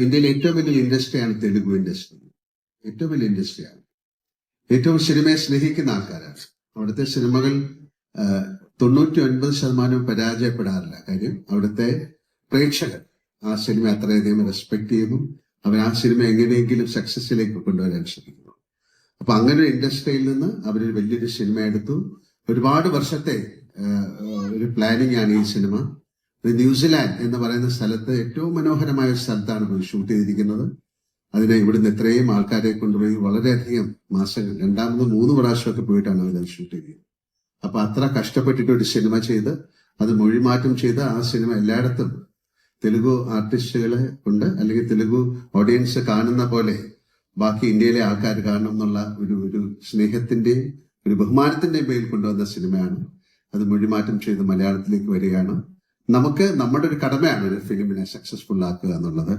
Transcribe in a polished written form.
ഇന്ത്യയിലെ ഏറ്റവും വലിയ ഇൻഡസ്ട്രിയാണ് തെലുഗു ഇൻഡസ്ട്രി. ഏറ്റവും വലിയ ഇൻഡസ്ട്രിയാണ്. ഏറ്റവും സിനിമയെ സ്നേഹിക്കുന്ന ആൾക്കാരാണ്. അവിടുത്തെ സിനിമകൾ 99% പരാജയപ്പെടാറില്ല. കാര്യം അവിടുത്തെ പ്രേക്ഷകർ ആ സിനിമ അത്രയധികം റെസ്പെക്ട് ചെയ്യുന്നു. അവർ ആ സിനിമ എങ്ങനെയെങ്കിലും സക്സസിലേക്ക് കൊണ്ടുവരാൻ ശ്രമിക്കുന്നു. അപ്പൊ അങ്ങനെ ഒരു ഇൻഡസ്ട്രിയിൽ നിന്ന് അവരൊരു വലിയൊരു സിനിമ എടുത്തു. ഒരുപാട് വർഷത്തെ ഒരു പ്ലാനിങ് ആണ് ഈ സിനിമ. ന്യൂസിലാൻഡ് എന്ന് പറയുന്ന സ്ഥലത്ത് ഏറ്റവും മനോഹരമായ ഒരു സ്ഥലത്താണ് പോയി ഷൂട്ട് ചെയ്തിരിക്കുന്നത്. അതിനെ ഇവിടുന്ന് എത്രയും ആൾക്കാരെ കൊണ്ടുപോയി വളരെയധികം മാസങ്ങൾ 2, 3 പ്രാവശ്യമൊക്കെ പോയിട്ടാണ് അവരത് ഷൂട്ട് ചെയ്തത്. അപ്പൊ അത്ര കഷ്ടപ്പെട്ടിട്ട് ഒരു സിനിമ ചെയ്ത് അത് മൊഴിമാറ്റം ചെയ്ത് ആ സിനിമ എല്ലായിടത്തും തെലുഗു ആർട്ടിസ്റ്റുകളെ കൊണ്ട് അല്ലെങ്കിൽ തെലുഗു ഓഡിയൻസ് കാണുന്ന പോലെ ബാക്കി ഇന്ത്യയിലെ ആൾക്കാർ കാണണം എന്നുള്ള ഒരു സ്നേഹത്തിന്റെയും ഒരു ബഹുമാനത്തിന്റെയും പേരിൽ കൊണ്ടുവന്ന സിനിമയാണ്. അത് മൊഴിമാറ്റം ചെയ്ത് മലയാളത്തിലേക്ക് വരികയാണ്. നമുക്ക് നമ്മുടെ ഒരു കടമയാണ് ഒരു ഫിലിമിനെ സക്സസ്ഫുൾ ആക്കുക എന്നുള്ളത്.